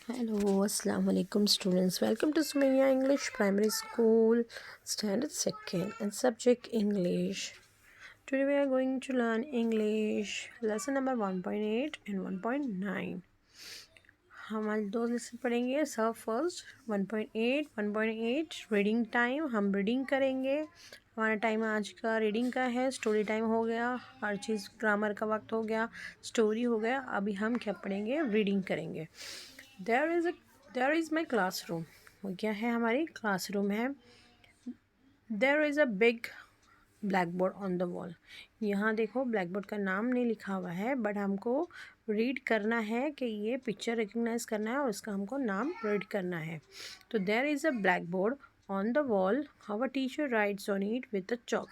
Hello, Assalamu alaikum students. Welcome to Sumaya English Primary School, Standard 2nd and subject English. Today we are going to learn English, lesson number 1.8 and 1.9. हम आज दो lesson पढ़ेंगे. सब first 1.8 reading time. हम reading करेंगे. हमारा time आज का रीडिंग का है. स्टोरी टाइम हो गया, हर चीज़ ग्रामर का वक्त हो गया, स्टोरी हो गया. अभी हम क्या पढ़ेंगे? रीडिंग करेंगे. There is my classroom. वो क्या है? हमारी क्लासरूम है. There is a big black board on the wall. यहाँ देखो ब्लैक बोर्ड का नाम नहीं लिखा हुआ है, बट हमको रीड करना है कि ये पिक्चर रिकग्नाइज करना है और उसका हमको नाम रीड करना है. तो there is a black board on the wall. Our teacher writes on it with a chalk.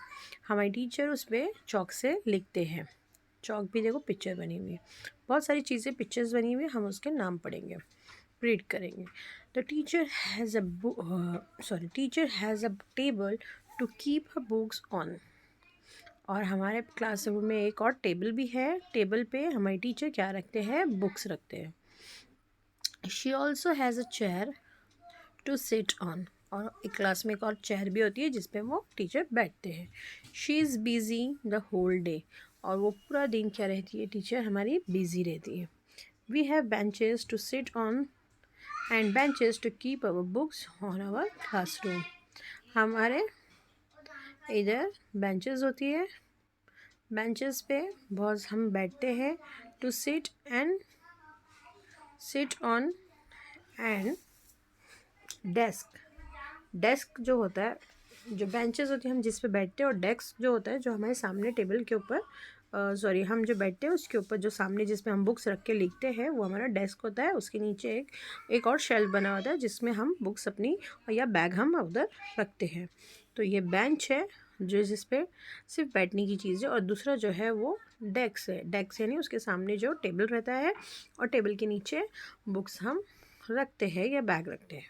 हमारी टीचर उस पर चॉक से लिखते हैं. चॉक भी देखो पिक्चर बनी हुई है, बहुत सारी चीज़ें पिक्चर्स बनी हुई है. हम उसके नाम पढ़ेंगे, रीड करेंगे. The teacher has a table to keep her books on. और हमारे क्लासरूम में एक और टेबल भी है. टेबल पे हमारी टीचर क्या रखते हैं? बुक्स रखते हैं. She also has a chair to sit on. और एक क्लास में एक और चेयर भी होती है जिस पे वो टीचर बैठते हैं. She is busy the whole day. और वो पूरा दिन क्या रहती है? टीचर हमारी बिजी रहती है. We have benches to sit on and benches to keep our books on our classroom. हमारे इधर बेंचेस होती है, बेंचेस पे बहुत हम बैठते हैं. To sit on and desk. Desk जो होता है, जो बेंचेस होती है हम जिस पे बैठते हैं, और डेस्क जो होता है जो हमारे सामने टेबल के ऊपर हम जो बैठते हैं उसके ऊपर जो सामने जिस पे हम बुक्स रख के लिखते हैं वो हमारा डेस्क होता है. उसके नीचे एक और शेल्फ बना होता है जिसमें हम बुक्स अपनी या बैग हम उधर रखते हैं. तो ये बेंच है जो जिस पे सिर्फ बैठने की चीज़ है. और दूसरा जो है वो डेस्क है. डेस्क यानी उसके सामने जो टेबल रहता है और टेबल के नीचे बुक्स हम रखते हैं या बैग रखते हैं.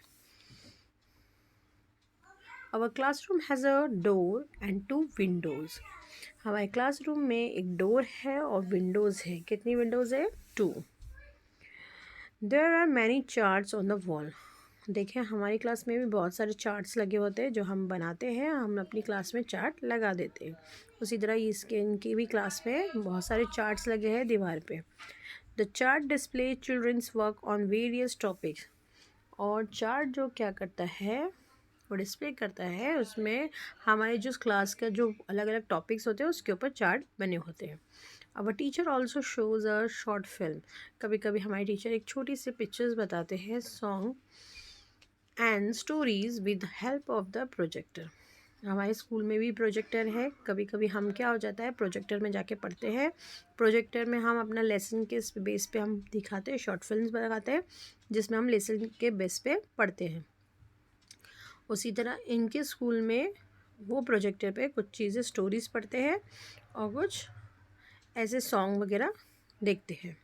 Our classroom has a door and two windows. हमारे क्लासरूम में एक डोर है और विंडोज़ है. कितनी विंडोज़ है? 2. There are many charts on the wall. देखें हमारी क्लास में भी बहुत सारे चार्ट्स लगे होते हैं जो हम बनाते हैं. हम अपनी क्लास में चार्ट लगा देते हैं. उसी तरह इनकी भी क्लास में बहुत सारे चार्ट्स लगे हैं दीवार पे. The chart display children's work on various topics. और चार्ट जो क्या करता है? वो डिस्प्ले करता है. उसमें हमारे जो क्लास का जो अलग अलग टॉपिक्स होते हैं उसके ऊपर चार्ट बने होते हैं. Our teacher also shows a short film. कभी कभी हमारे टीचर एक छोटी सी पिक्चर्स बताते हैं, song and stories with help of the projector. हमारे स्कूल में भी प्रोजेक्टर है. कभी कभी हम क्या हो जाता है, प्रोजेक्टर में जाके पढ़ते हैं. प्रोजेक्टर में हम अपना लेसन के बेस पे हम दिखाते हैं, शॉर्ट फिल्म्स बनाते हैं जिसमें हम लेसन के बेस पे पढ़ते हैं. उसी तरह इनके स्कूल में वो प्रोजेक्टर पे कुछ चीज़ें स्टोरीज़ पढ़ते हैं और कुछ ऐसे सॉन्ग वगैरह देखते हैं.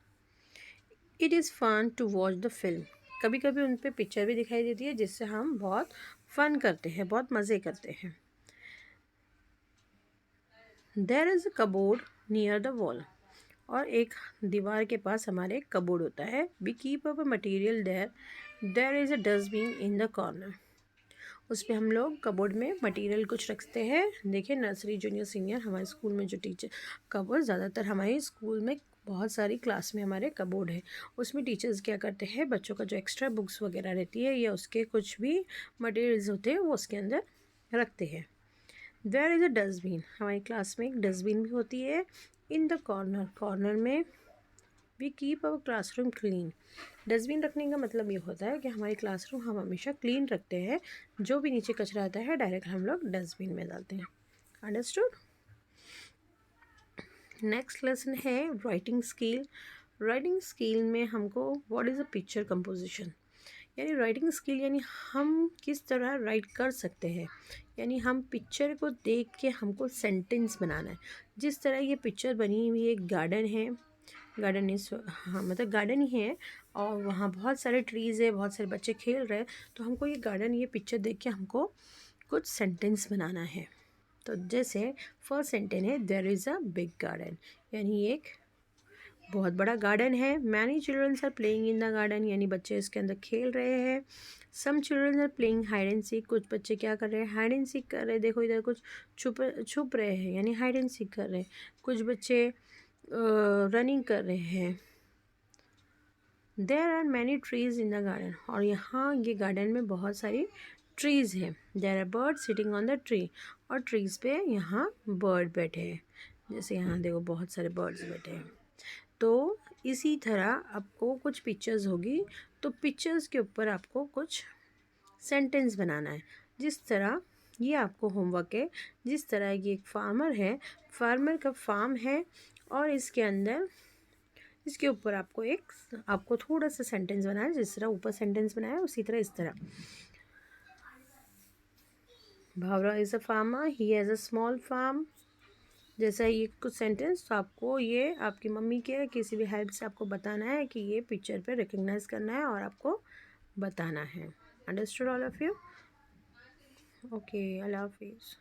It is fun to watch the film. कभी कभी उन पे पिक्चर भी दिखाई देती है जिससे हम बहुत फ़न करते हैं, बहुत मज़े करते हैं. There is a cupboard near the wall. और एक दीवार के पास हमारे कबोर्ड होता है. We keep our material there. There is a dustbin in the corner. उस पर हम लोग कबोर्ड में मटेरियल कुछ रखते हैं. देखिए नर्सरी जूनियर सीनियर हमारे स्कूल में जो टीचर कबोर्ड, ज़्यादातर हमारे स्कूल में बहुत सारी क्लास में हमारे कबोर्ड है. उसमें टीचर्स क्या करते हैं, बच्चों का जो एक्स्ट्रा बुक्स वगैरह रहती है या उसके कुछ भी मटेरियल्स होते हैं वो उसके अंदर रखते हैं. There is a dustbin. हमारी क्लास में एक डस्टबिन भी होती है. इन द कॉर्नर में we keep our classroom clean. Dustbin रखने का मतलब ये होता है कि हमारी क्लासरूम हम हमेशा क्लीन रखते हैं. जो भी नीचे कचरा आता है डायरेक्ट हम लोग डस्टबिन में डालते हैं. अंडरस्टूड. नेक्स्ट लेसन है राइटिंग स्किल. राइटिंग स्किल में हमको what is a picture composition. यानी राइटिंग स्किल यानी हम किस तरह राइट कर सकते हैं. यानी हम पिक्चर को देख के हमको सेंटेंस बनाना है. जिस तरह ये पिक्चर बनी हुई एक गार्डन है, गार्डन इस हाँ मतलब गार्डन ही है और वहाँ बहुत सारे ट्रीज़ है, बहुत सारे बच्चे खेल रहे हैं. तो हमको ये गार्डन, ये पिक्चर देख के हमको कुछ सेंटेंस बनाना है. तो जैसे फर्स्ट सेंटेंस है there is a big garden. यानी एक बहुत बड़ा गार्डन है। Many childrens are playing in the garden, यानी बच्चे इसके अंदर खेल रहे हैं। Some childrens are playing hide and seek, कुछ बच्चे क्या कर रहे हैं, हाइड एंड सीक कर रहे हैं। देखो इधर कुछ छुप रहे हैं, यानी हाइड एंड सीक कर रहे हैं। कुछ बच्चे रनिंग कर रहे हैं। There are many trees in the garden, और यहाँ ये गार्डन में बहुत सारी ट्रीज है। There are bird sitting on the tree, और ट्रीज पे यहाँ बर्ड बैठे हैं। जैसे यहाँ देखो बहुत सारे बर्ड्स बैठे हैं। तो इसी तरह आपको कुछ पिक्चर्स होगी, तो पिक्चर्स के ऊपर आपको कुछ सेंटेंस बनाना है। जिस तरह ये आपको होमवर्क है, जिस तरह ये एक फार्मर है, फार्मर का फार्म है, और इसके अंदर इसके ऊपर आपको थोड़ा सा सेंटेंस बनाना है। जिस तरह ऊपर सेंटेंस बनाया उसी तरह इस तरह, Bhavra is a farmer, he has a small farm. जैसा ये कुछ सेंटेंस, तो आपको ये आपकी मम्मी के किसी भी हेल्प से आपको बताना है कि ये पिक्चर पे रिकग्नाइज करना है और आपको बताना है। Understood all of you? Okay, अल्लाह हाफिज़।